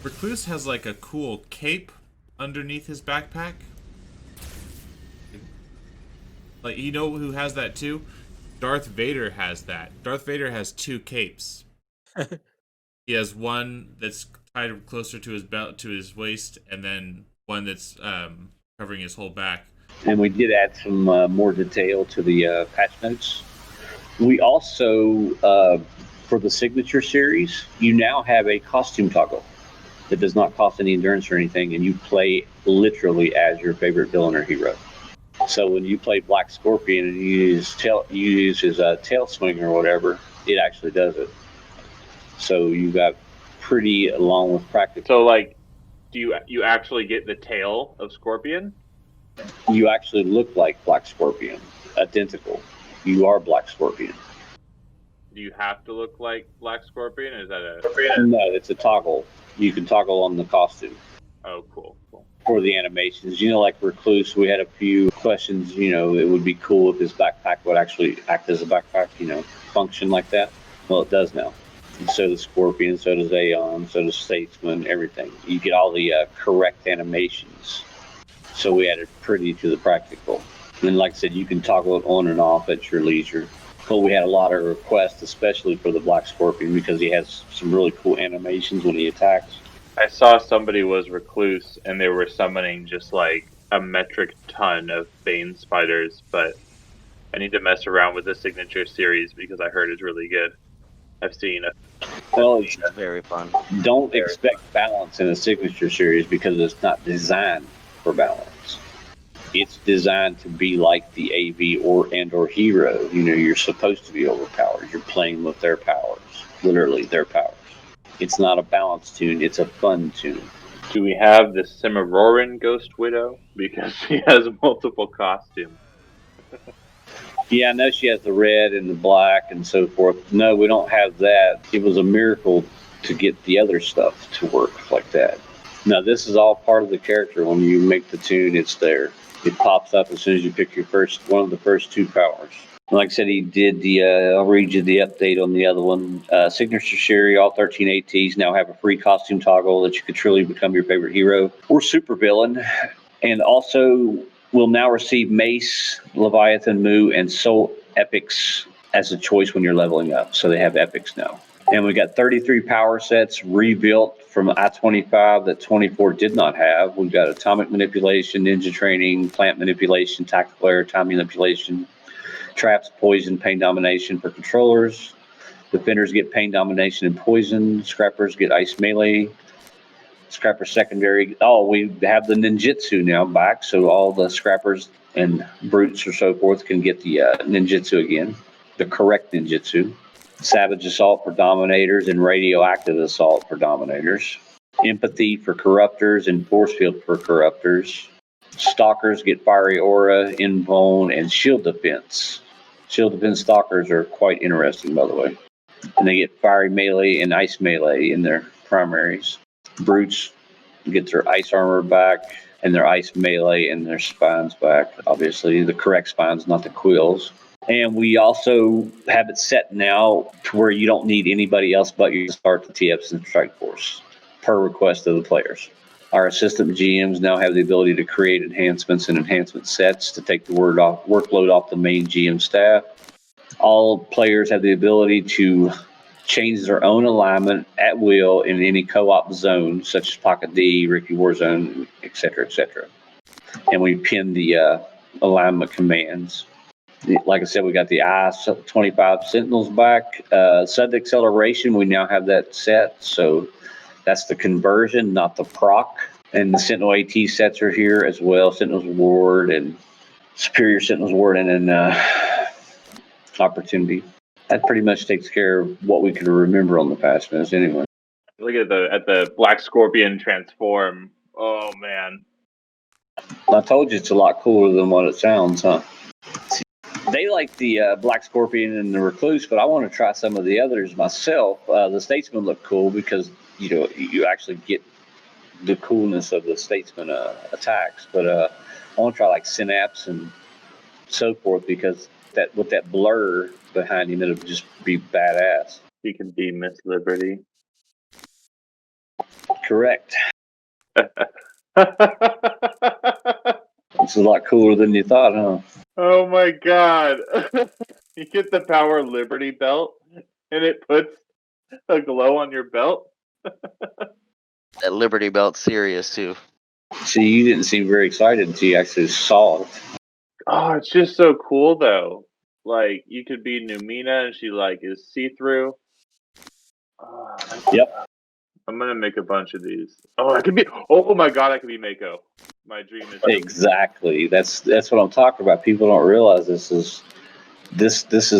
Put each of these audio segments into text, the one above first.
Recluse has like a cool cape underneath his backpack. Like, you know who has that too? Darth Vader has that. Darth Vader has two capes. He has one that's tied closer to his belt, to his waist, and then one that's covering his whole back. And we did add some more detail to the patch notes. We also, for the Signature Series, you now have a costume toggle that does not cost any endurance or anything, and you play literally as your favorite villain or hero. So when you play Black Scorpion and you use his tail swing or whatever, it actually does it. So you got pretty along with practical. So like, do you actually get the tail of Scorpion? You actually look like Black Scorpion, identical. You are Black Scorpion. Do you have to look like Black Scorpion? Is that No, it's a toggle. You can toggle on the costume. Oh, cool. For the animations, like Recluse, we had a few questions. It would be cool if his backpack would actually act as a backpack. Function like that. Well, it does now. And so does Scorpion, so does Aeon, so does Statesman, everything. You get all the correct animations. So we added pretty to the practical. And like I said, you can toggle it on and off at your leisure. But we had a lot of requests, especially for the Black Scorpion, because he has some really cool animations when he attacks. I saw somebody was Recluse, and they were summoning just like a metric ton of Bane spiders, but I need to mess around with the Signature Series because I heard it's really good. I've seen it. Well, it's very fun. Don't expect balance in a Signature Series because it's not designed for balance. It's designed to be like the AV or hero. You're supposed to be overpowered. You're playing with their powers, literally their powers. It's not a balance tune, it's a fun tune. Do we have the Cimarroran Ghost Widow? Because she has multiple costumes. Yeah, I know she has the red and the black and so forth. No, we don't have that. It was a miracle to get the other stuff to work like that. No, this is all part of the character. When you make the tune, it's there. It pops up as soon as you pick your one of the first two powers. Like I said, he did I'll read you the update on the other one. Signature Series, all 13 ATs now have a free costume toggle that you could truly become your favorite hero or supervillain. And also will now receive Mace, Leviathan, Mu, and Soul Epics as a choice when you're leveling up. So they have epics now. And we got 33 power sets rebuilt from I-25 that 24 did not have. We've got atomic manipulation, ninja training, plant manipulation, tactical air, time manipulation, traps, poison, pain domination for controllers. Defenders get pain domination and poison. Scrappers get ice melee. Scrapper secondary. Oh, we have the ninjutsu now back, so all the scrappers and brutes or so forth can get the ninjutsu again, the correct ninjutsu. Savage assault for dominators and radioactive assault for dominators. Empathy for corruptors and force field for corruptors. Stalkers get fiery aura, invuln, and shield defense. Shield defense stalkers are quite interesting, by the way. And they get fiery melee and ice melee in their primaries. Brutes get their ice armor back and their ice melee and their spines back. Obviously, the correct spines, not the quills. And we also have it set now to where you don't need anybody else but you to start the TFs and Strike Force per request of the players. Our assistant GMs now have the ability to create enhancements and enhancement sets to take the workload off the main GM staff. All players have the ability to change their own alignment at will in any co-op zone, such as Pocket D, Ricky Warzone, etc., etc. And we pin the alignment commands. Like I said, we got the I-25 Sentinels back. Sudden acceleration, we now have that set. So that's the conversion, not the proc. And the Sentinel AT sets are here as well. Sentinel's Ward and Superior Sentinel's Ward and Opportunity. That pretty much takes care of what we can remember on the patch notes anyway. Look at the Black Scorpion transform. Oh man. I told you it's a lot cooler than what it sounds, huh? They like the Black Scorpion and the Recluse, but I want to try some of the others myself. The Statesman look cool because you actually get the coolness of the Statesman attacks. But I want to try like Synapse and so forth because that with that blur behind him, it'll just be badass. He can be Miss Liberty. Correct. It's a lot cooler than you thought, huh? Oh my god. You get the Power Liberty belt and it puts a glow on your belt? That Liberty Belt's serious too. See, you didn't seem very excited until you actually saw it. Oh, it's just so cool though. Like you could be Numina and she like is see-through. Yep. I'm gonna make a bunch of these. Oh, I could be. Oh my god, I could be Mako. My dream is Exactly. That's what I'm talking about. People don't realize this is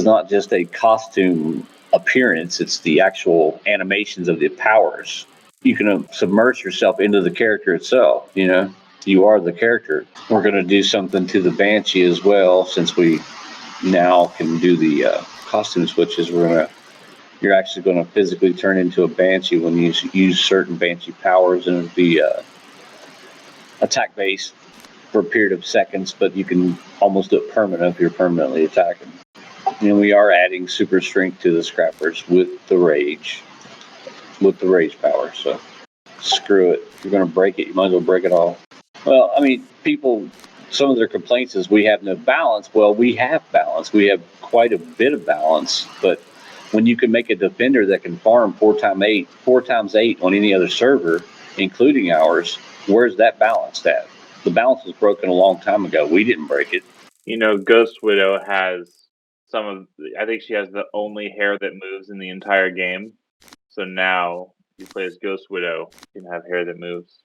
not just a costume appearance. It's the actual animations of the powers. You can submerge yourself into the character itself. You know, you are the character. We're going to do something to the Banshee as well, since we now can do the costume switches. You're actually going to physically turn into a Banshee when you use certain Banshee powers, and it'll be attack based for a period of seconds, but you can almost do it permanent if you're permanently attacking. And we are adding super strength to the scrappers with the rage power. So screw it. If you're going to break it, you might as well break it all. Well, I mean, some of their complaints is we have no balance. Well, we have balance. We have quite a bit of balance, but when you can make a defender that can farm 4x8 on any other server, including ours, where's that balance at? The balance was broken a long time ago. We didn't break it. You know, Ghost Widow has I think she has the only hair that moves in the entire game. So now, if you play as Ghost Widow, you can have hair that moves.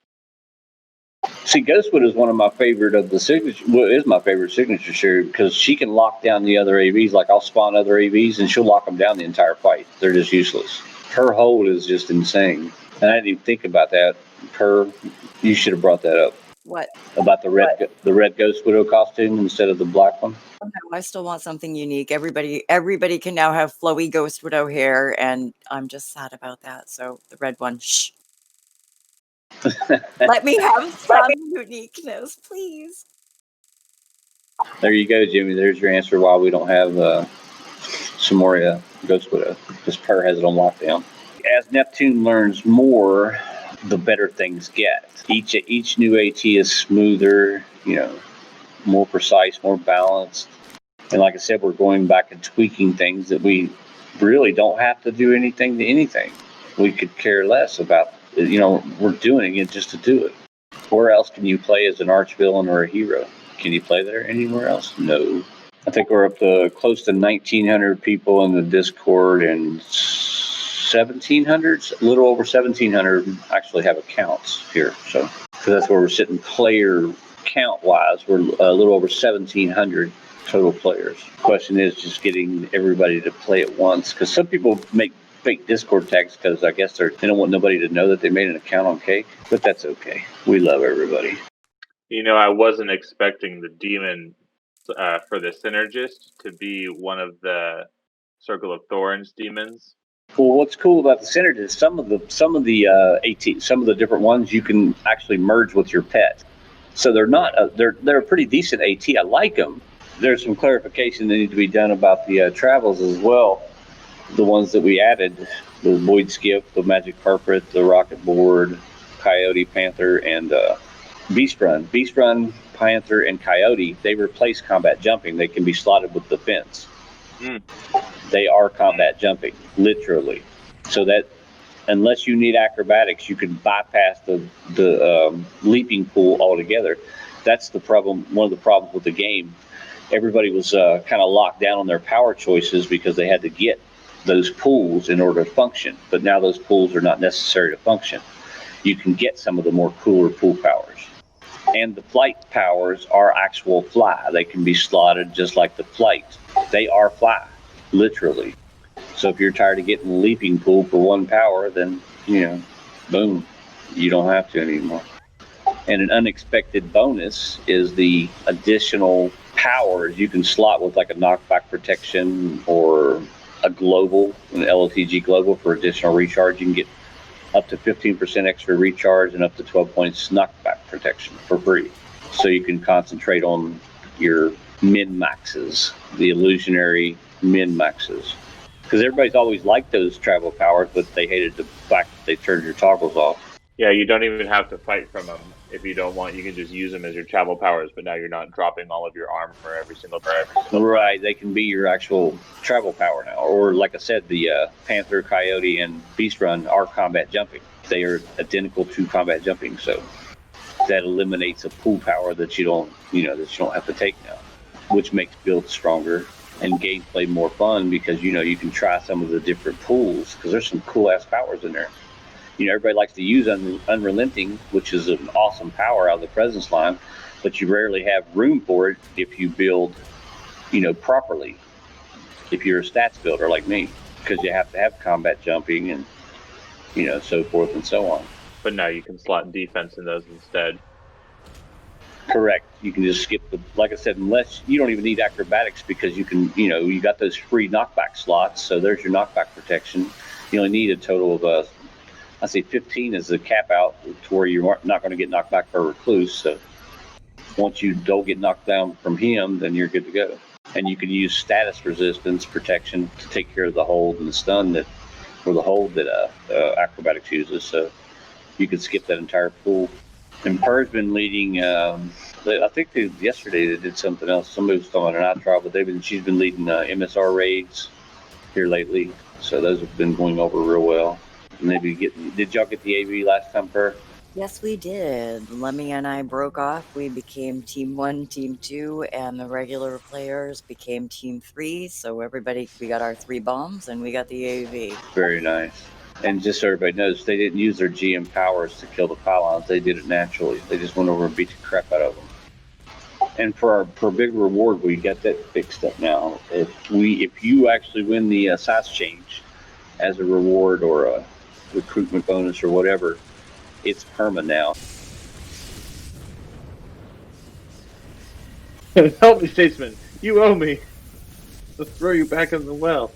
See, Ghost Widow is one of my favorite of the signature. Well, it is my favorite signature series because she can lock down the other AVs. Like I'll spawn other AVs and she'll lock them down the entire fight. They're just useless. Her hold is just insane. And I didn't even think about that. You should have brought that up. What? About the red Ghost Widow costume instead of the black one. Oh, no, I still want something unique. Everybody can now have flowy Ghost Widow hair, and I'm just sad about that. So the red one, shh. Let me have some uniqueness, please. There you go, Jimmy. There's your answer why we don't have Samoria Ghost Widow. Because Per has it on lockdown. As Neptune learns more, the better things get. Each new AT is smoother, more precise, more balanced. And like I said, we're going back and tweaking things that we really don't have to do anything to anything. We could care less about, we're doing it just to do it. Where else can you play as an Archvillain or a hero? Can you play there anywhere else? No. I think we're up to close to 1,900 people in the Discord, and 1,700, a little over 1,700 actually have accounts here. So that's where we're sitting player count-wise. We're a little over 1,700 total players. Question is just getting everybody to play at once, because some people make fake Discord tags because I guess they don't want nobody to know that they made an account on Cake, but that's okay. We love everybody. I wasn't expecting the demon for the Synergist to be one of the Circle of Thorns demons. Well, what's cool about the Synergist, some of the different ones you can actually merge with your pet. So they're not they're a pretty decent AT. I like them. There's some clarification that need to be done about the travels as well. The ones that we added, the Void Skiff, the Magic Carpet, the Rocket Board, Coyote, Panther, and Beast Run. Beast Run, Panther, and Coyote, they replace combat jumping. They can be slotted with defense. They are combat jumping, literally. So that unless you need acrobatics, you can bypass the leaping pool altogether. That's the problem. One of the problems with the game. Everybody was kind of locked down on their power choices because they had to get those pools in order to function. But now those pools are not necessary to function. You can get some of the more cooler pool powers. And the flight powers are actual fly. They can be slotted just like the flight. They are fly, literally. So if you're tired of getting the leaping pool for one power, then, boom, you don't have to anymore. And an unexpected bonus is the additional powers you can slot with, like a knockback protection or a global, an LOTG global for additional recharge. You can get up to 15% extra recharge and up to 12 points knockback protection for free. So you can concentrate on your min-maxes, the illusionary min-maxes. Because everybody's always liked those travel powers, but they hated the fact that they turned your toggles off. Yeah, you don't even have to fight from them if you don't want. You can just use them as your travel powers, but now you're not dropping all of your armor every single time. Right, they can be your actual travel power now. Or, like I said, the Panther, Coyote, and Beast Run are combat jumping. They are identical to combat jumping, so that eliminates a pool power that you don't have to take now, which makes builds stronger and gameplay more fun because you can try some of the different pools because there's some cool ass powers in there. Everybody likes to use Unrelenting, which is an awesome power out of the presence line, but you rarely have room for it if you build, properly. If you're a stats builder like me, because you have to have combat jumping and, so forth and so on. But now you can slot defense in those instead. Correct. You can just skip like I said, unless you don't even need acrobatics because you can, you got those free knockback slots. So there's your knockback protection. You only need a total of, I say 15 is the cap out to where you're not going to get knocked back for a Recluse. So once you don't get knocked down from him, then you're good to go. And you can use status resistance protection to take care of the hold and the stun or the hold that acrobatics uses. So you could skip that entire pool. And Purr's been leading. I think yesterday they did something else. Somebody was talking about an trial, but she's been leading MSR raids here lately. So those have been going over real well. And did y'all get the AV last time, Purr? Yes, we did. Lemmy and I broke off. We became Team 1, Team 2, and the regular players became Team 3. So we got our 3 bombs, and we got the AV. Very nice. And just so everybody knows, they didn't use their GM powers to kill the pylons. They did it naturally. They just went over and beat the crap out of them. And for our big reward, we got that fixed up now. If you actually win the size change as a reward or a recruitment bonus or whatever, it's perma now. Help me, Statesman. You owe me. Let's throw you back in the well.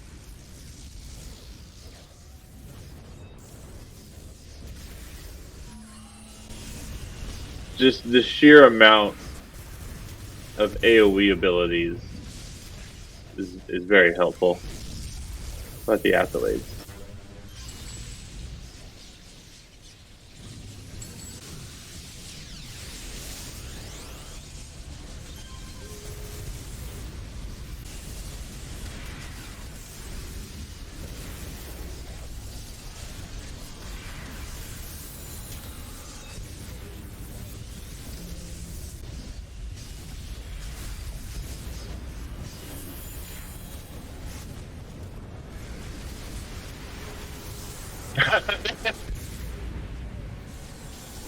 Just the sheer amount of AoE abilities is very helpful. About the accolades.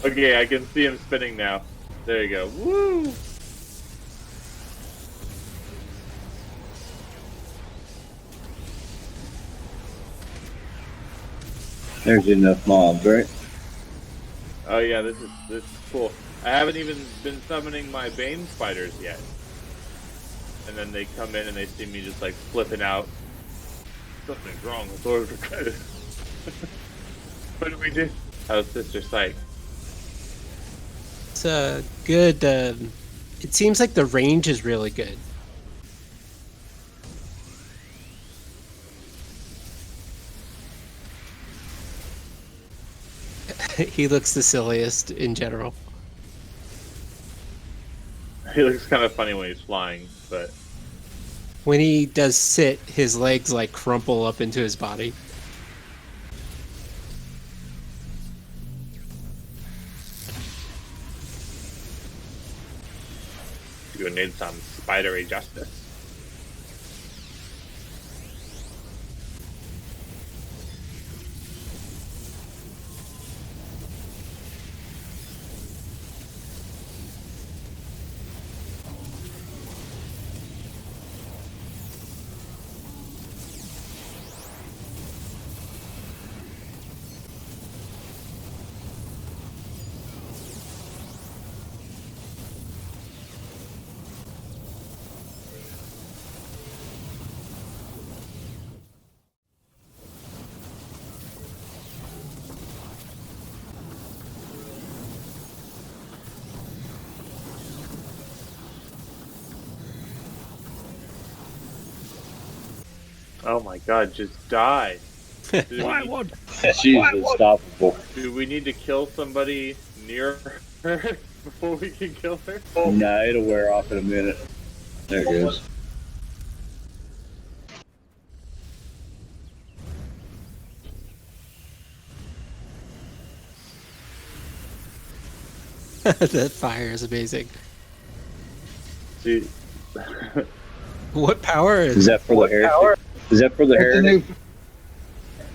Okay, I can see him spinning now. There you go. Woo! There's enough mobs, right? Oh yeah, this is cool. I haven't even been summoning my Bane spiders yet. And then they come in and they see me just like flipping out. Something's wrong with Lord Recluse. What do we do? How's Sister Psyche? It's good. It seems like the range is really good. He looks the silliest in general. He looks kind of funny when he's flying, but When he does sit, his legs like crumple up into his body. you need some spidery justice. Oh my god, just die. Dude, I won. She's unstoppable. Do we need to kill somebody near her before we can kill her? Nah, it'll wear off in a minute. There it goes. That fire is amazing. See, What power Is is that for the heretic? Is that for the That's, the heretic?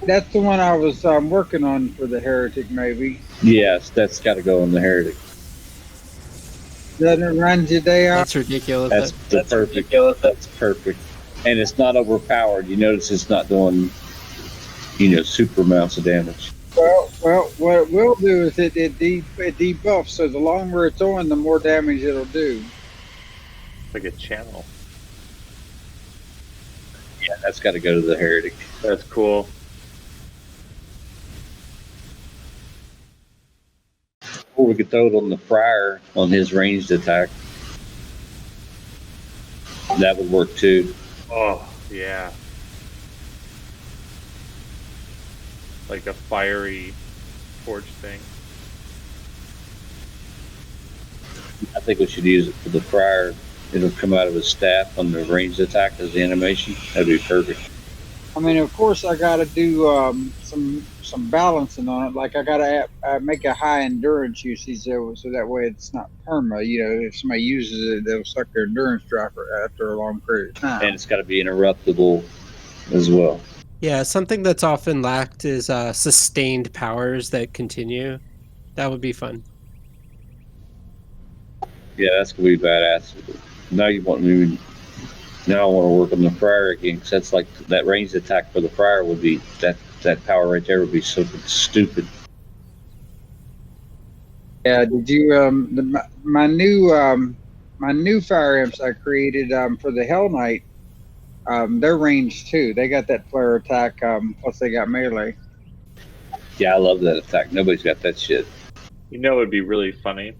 that's the one I was working on for the heretic, maybe. Yes, that's got to go on the heretic. Doesn't it run your day out? That's ridiculous. That's perfect. That's perfect. And it's not overpowered. You notice it's not doing, super amounts of damage. Well, what it will do is it debuffs, so the longer it's on, the more damage it'll do. like a channel. Yeah, that's got to go to the heretic. That's cool. Or we could throw it on the friar on his ranged attack. That would work too. Oh, yeah. Like a fiery torch thing. I think we should use it for the friar. It'll come out of his staff on the ranged attack as the animation. That'd be perfect. I mean, of course, I got to do some balancing on it. Like I got to make a high endurance usage so that way it's not perma. If somebody uses it, they'll suck their endurance drop after a long period of time. And it's got to be interruptible as well. Yeah, something that's often lacked is sustained powers that continue. That would be fun. Yeah, that's gonna be badass. Now you want me? Now I want to work on the friar again, because that's like that ranged attack for the friar would be that power right there would be so stupid. Yeah, did you my new fire imps I created for the Hell Knight? They're ranged too. They got that flare attack. Plus they got melee. Yeah, I love that attack. Nobody's got that shit. You know, it'd be really funny.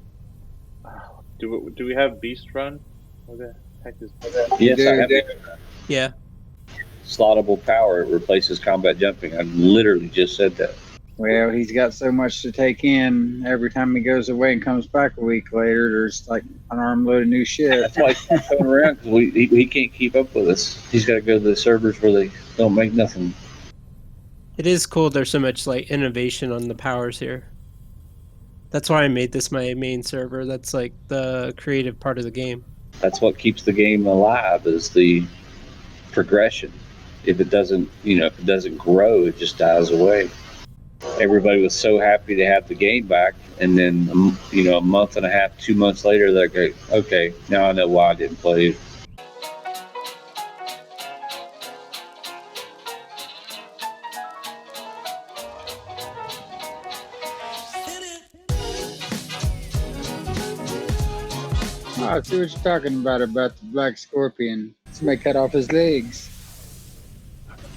Do we have Beast Run? What the heck is that? Yes, I have Yeah. slottable power. It replaces combat jumping. I literally just said that. Well, he's got so much to take in. Every time he goes away and comes back a week later, there's like an armload of new shit. That's why he's coming around, because he can't keep up with us. He's got to go to the servers where they don't make nothing. It is cool there's so much like innovation on the powers here. That's why I made this my main server. That's like the creative part of the game. That's what keeps the game alive, is the progression. If it doesn't, if it doesn't grow, it just dies away. Everybody was so happy to have the game back, and then a month and a half, 2 months later, they're like, okay, now I know why I didn't play it. Oh, I see what you're talking about the black scorpion. Somebody cut off his legs.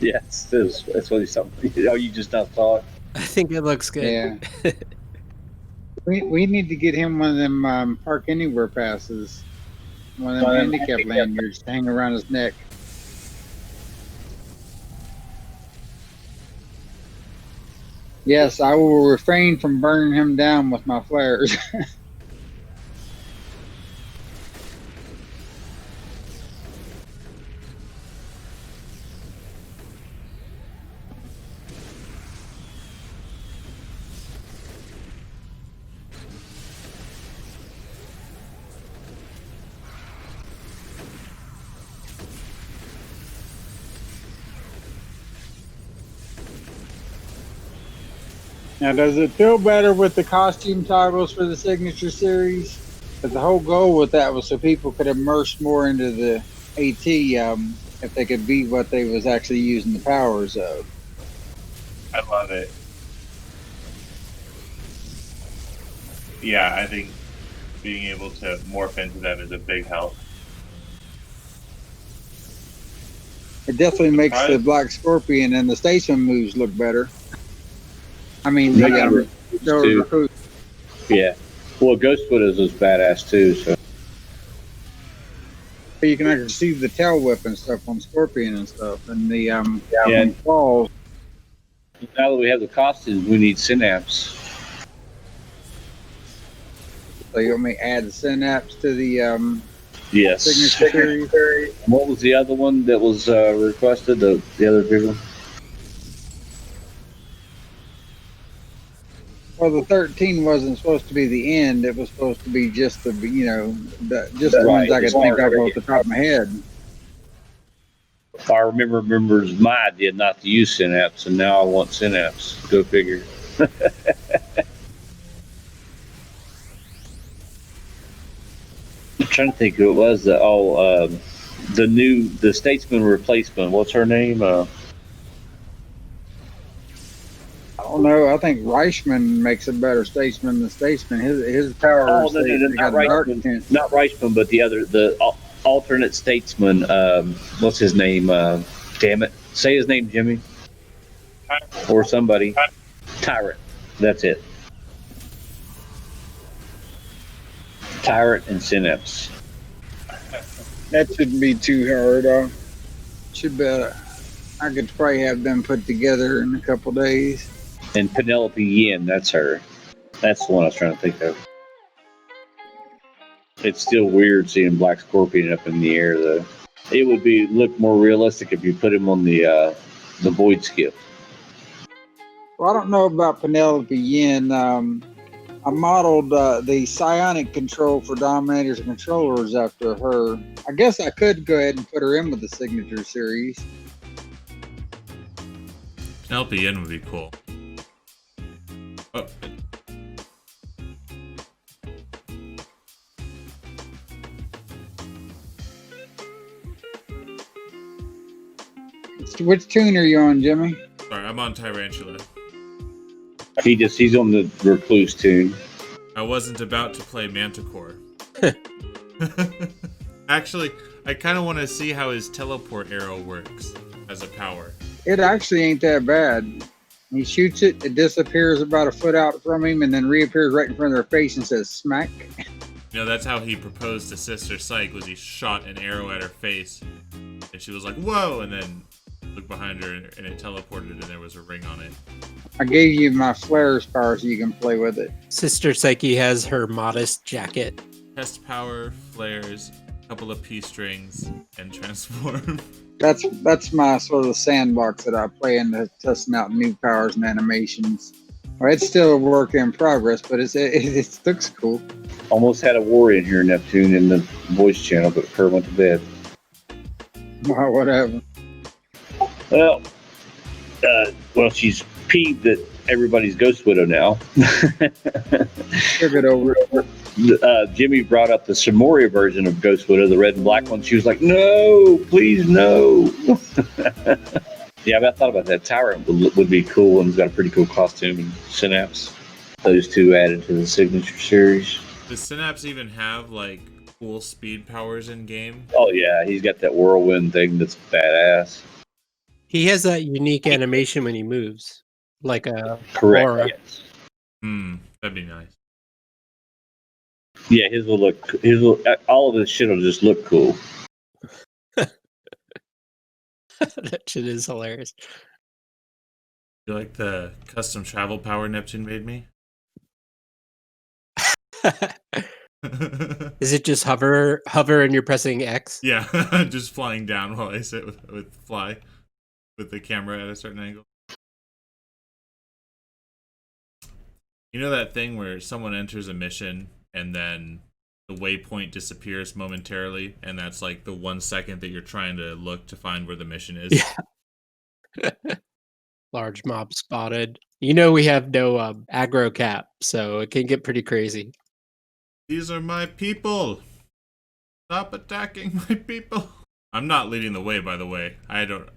Yes, that's what he's talking. Oh, you just not saw it? I think it looks good. Yeah. we need to get him one of them Park Anywhere passes. One of them handicap lanyards to hang around his neck. Yes, I will refrain from burning him down with my flares. Now, does it feel better with the costume toggles for the Signature Series? But the whole goal with that was so people could immerse more into the AT if they could be what they was actually using the powers of. I love it. Yeah, I think being able to morph into them is a big help. It definitely makes the Black Scorpion and the Station moves look better. I mean, They got recruit. Yeah. Well, Ghostfoot is badass too. So You can actually see the tail whip and stuff on Scorpion and stuff, and the Yeah. falls. Now that we have the costumes, we need synapse. So you want me to add the synapse to the Yes. signature series? What was the other one that was requested? The other big one? Well, the 13 wasn't supposed to be the end. It was supposed to be just the just the ones I could think of off the top of my head. If I remembers my idea not to use synapse, and now I want synapse. Go figure. I'm trying to think who it was. The statesman replacement. What's her name? I don't know. I think Reichman makes a better statesman than statesman. His power. Oh, no, not Reichman. Not Reichman, but the alternate statesman. What's his name? Damn it! Say his name, Jimmy. Or somebody. Tyrant. That's it. Tyrant and synapse. That shouldn't be too hard. Should be. I could probably have them put together in a couple days. And Penelope Yin, that's her. That's the one I was trying to think of. It's still weird seeing Black Scorpion up in the air, though. It would look more realistic if you put him on the void skip. Well, I don't know about Penelope Yin. I modeled the psionic control for dominators and controllers after her. I guess I could go ahead and put her in with the signature series. Penelope Yin would be cool. Oh. Which tune are you on, Jimmy? Sorry, I'm on Tyrantula. He's on the Recluse tune. I wasn't about to play Manticore. Actually, I kind of want to see how his teleport arrow works as a power. It actually ain't that bad. He shoots it, it disappears about a foot out from him, and then reappears right in front of their face and says smack. You know, that's how he proposed to Sister Psyche, was he shot an arrow at her face. And she was like, whoa! And then looked behind her and it teleported and there was a ring on it. I gave you my flares power so you can play with it. Sister Psyche has her modest jacket. Test power, flares, a couple of P strings, and transform. That's my sort of sandbox that I play in, testing out new powers and animations. Well, it's still a work in progress, but it looks cool. Almost had a war in here, Neptune, in the voice channel, but her went to bed. Well, whatever. Well, she's peeved that everybody's Ghost Widow now. Took it over. Jimmy brought up the Samoria version of Ghost Widow, the red and black one. She was like, no, please, no. Yeah, I thought about that. Tyrant would be cool, and he's got a pretty cool costume and synapse. Those two added to the Signature Series. Does Synapse even have, like, cool speed powers in game? Oh, yeah, he's got that whirlwind thing that's badass. He has that unique animation when he moves, like a Correct. aura. Yes. That'd be nice. Yeah, his will look. All of this shit will just look cool. That shit is hilarious. You like the custom travel power Neptune made me? Is it just hover and you're pressing X? Yeah, just flying down while I sit with fly with the camera at a certain angle. You know that thing where someone enters a mission and then the waypoint disappears momentarily, and that's like the 1 second that you're trying to look to find where the mission is? Yeah. Large mob spotted. You know we have no aggro cap, so it can get pretty crazy. These are my people! Stop attacking my people! I'm not leading the way, by the way. I don't...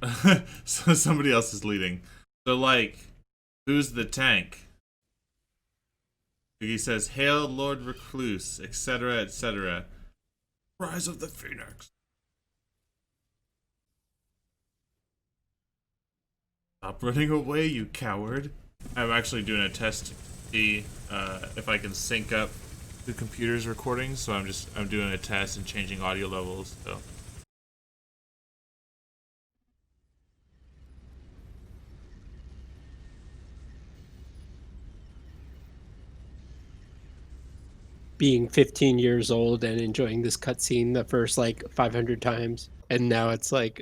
So somebody else is leading. So, like, who's the tank? He says, Hail Lord Recluse, etc., etc. Rise of the Phoenix. Stop running away, you coward. I'm actually doing a test to see if I can sync up the computer's recordings, so I'm doing a test and changing audio levels, so. being 15 years old and enjoying this cutscene the first like 500 times, and now it's like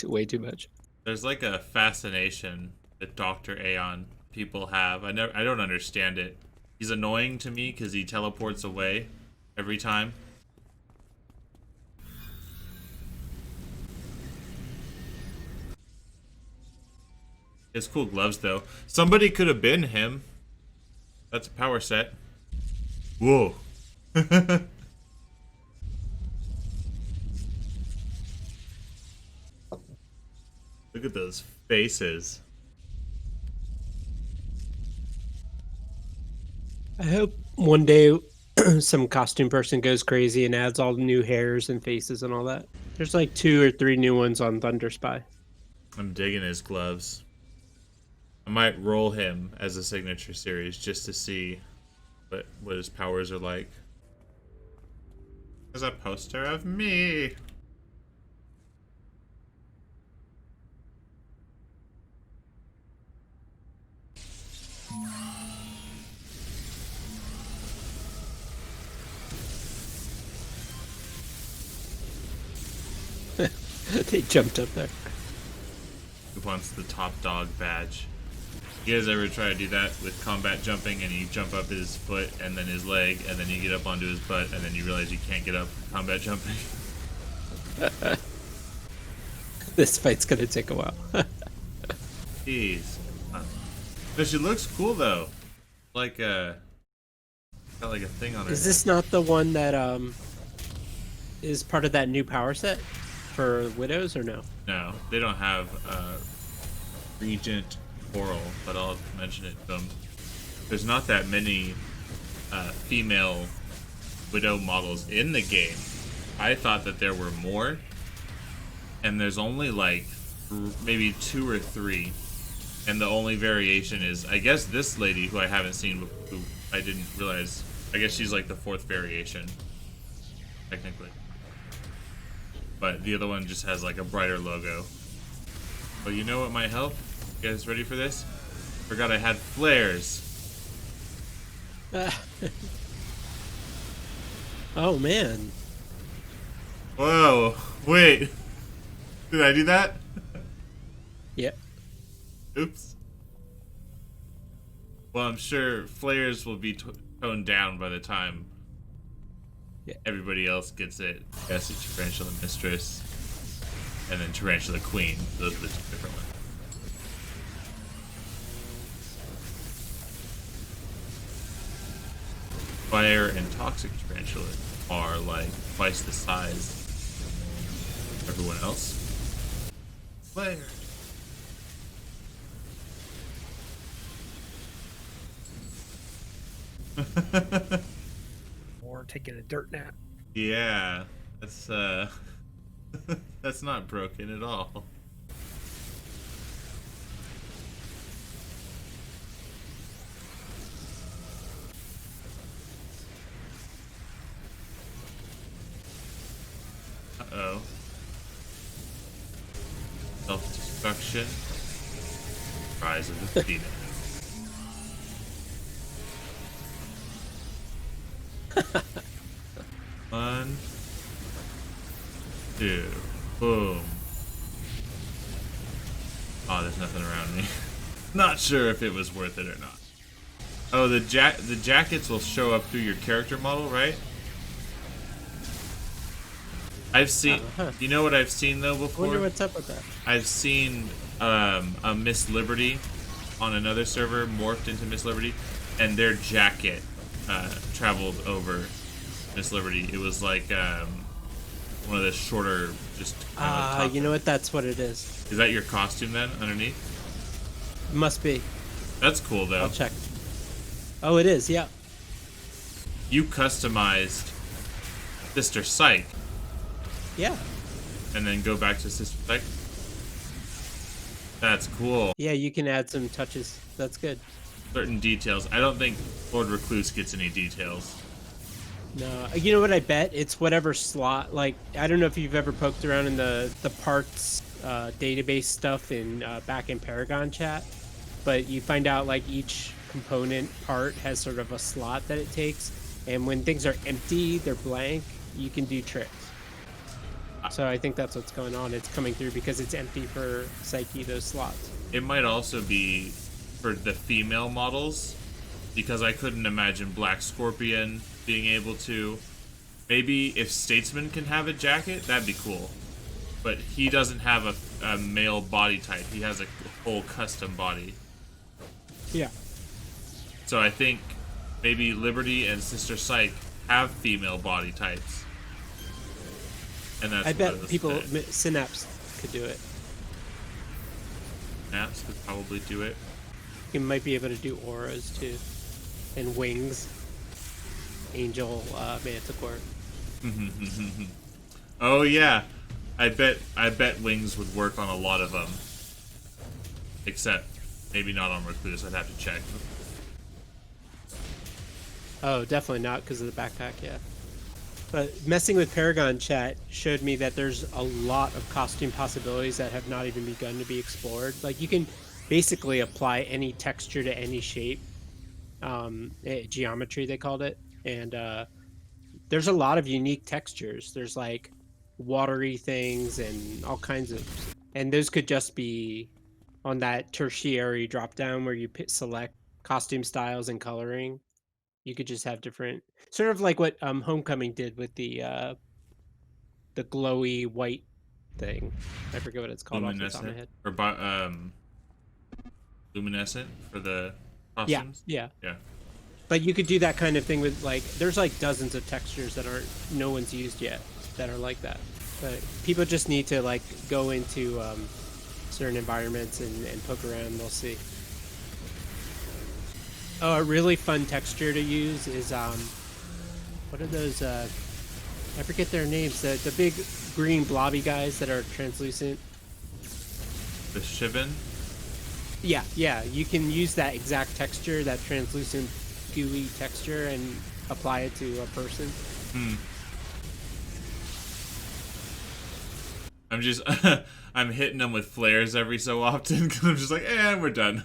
way too much. There's like a fascination that Dr. Aeon people have. I don't understand it. He's annoying to me because he teleports away every time. It's cool gloves though. Somebody could have been him. That's a power set. Whoa. Look at those faces. I hope one day some costume person goes crazy and adds all the new hairs and faces and all that. There's like 2 or 3 new ones on Thunder Spy. I'm digging his gloves. I might roll him as a signature series just to see what his powers are like. There's a poster of me. They jumped up there. Who wants the top dog badge? You guys ever try to do that with combat jumping and you jump up his foot and then his leg and then you get up onto his butt and then you realize you can't get up from combat jumping? This fight's gonna take a while. Jeez. But she looks cool though. Like got like a thing on her. Is this not the one that is part of that new power set for Widows, or no? No, they don't have Regent Coral, but I'll mention it to them. There's not that many female Widow models in the game. I thought that there were more, and there's only like maybe 2 or 3, and the only variation is, I guess, this lady who I haven't seen, who I didn't realize. I guess she's like the 4th variation, technically. But the other one just has like a brighter logo. But you know what might help? You guys ready for this? Forgot I had flares. Oh man. Whoa, wait. Did I do that? Yep. Oops. Well, I'm sure flares will be toned down by the time everybody else gets it. Yes, it's Tarantula Mistress. And then Tarantula Queen. Those are the 2 different ones. Fire and Toxic Tarantula are like twice the size of everyone else. Flare. Or taking a dirt nap. Yeah, that's that's not broken at all. Uh-oh. Self-destruction. Rise of the Phoenix. One, 2, boom. Oh, there's nothing around me. Not sure if it was worth it or not. Oh, the jackets will show up through your character model, right? I've seen. You know what I've seen though I before? wonder what's up with that. I've seen a Miss Liberty on another server morphed into Miss Liberty, and their jacket traveled over Miss Liberty. It was like one of the shorter, just. You know what? That's what it is. Is that your costume then underneath? It must be. That's cool though. I'll check. Oh, it is. Yeah. You customized Sister Psyche. Yeah. And then go back to Sister Psyche. That's cool. Yeah, you can add some touches. That's good. Certain details. I don't think Lord Recluse gets any details. No, you know what? I bet it's whatever slot. Like, I don't know if you've ever poked around in the parts database stuff in back in Paragon chat, but you find out like each component part has sort of a slot that it takes, And when things are empty, they're blank, you can do tricks. So I think that's what's going on. It's coming through because it's empty for Psyche, those slots. It might also be for the female models, because I couldn't imagine Black Scorpion being able to. Maybe if Statesman can have a jacket, that'd be cool. But he doesn't have a male body type. He has a whole custom body. Yeah. So I think maybe Liberty and Sister Psyche have female body types. And that's I what bet it was people, said. Synapse could do it. Naps could probably do it. You might be able to do auras too. And wings. Angel, Manticore. Oh yeah, I bet wings would work on a lot of them. Except maybe not on Recluse. I'd have to check. Oh, definitely not because of the backpack, yeah. But messing with Paragon chat showed me that there's a lot of costume possibilities that have not even begun to be explored. Like you can basically apply any texture to any shape. Geometry they called it. And there's a lot of unique textures. There's like watery things and all kinds of, and those could just be on that tertiary drop down where you select costume styles and coloring. You could just have different, sort of like what Homecoming did with the glowy white thing. I forget what it's called off the top of my head. Or luminescent for the Yeah, costumes. yeah. Yeah. But you could do that kind of thing with like, there's like dozens of textures that no one's used yet that are like that. But people just need to like go into certain environments and poke around. They'll see. Oh, a really fun texture to use is what are those? I forget their names. The big green blobby guys that are translucent. The Shivan. Yeah, yeah. You can use that exact texture, that translucent, gooey texture, and apply it to a person. I'm just I'm hitting them with flares every so often because I'm just like, we're done.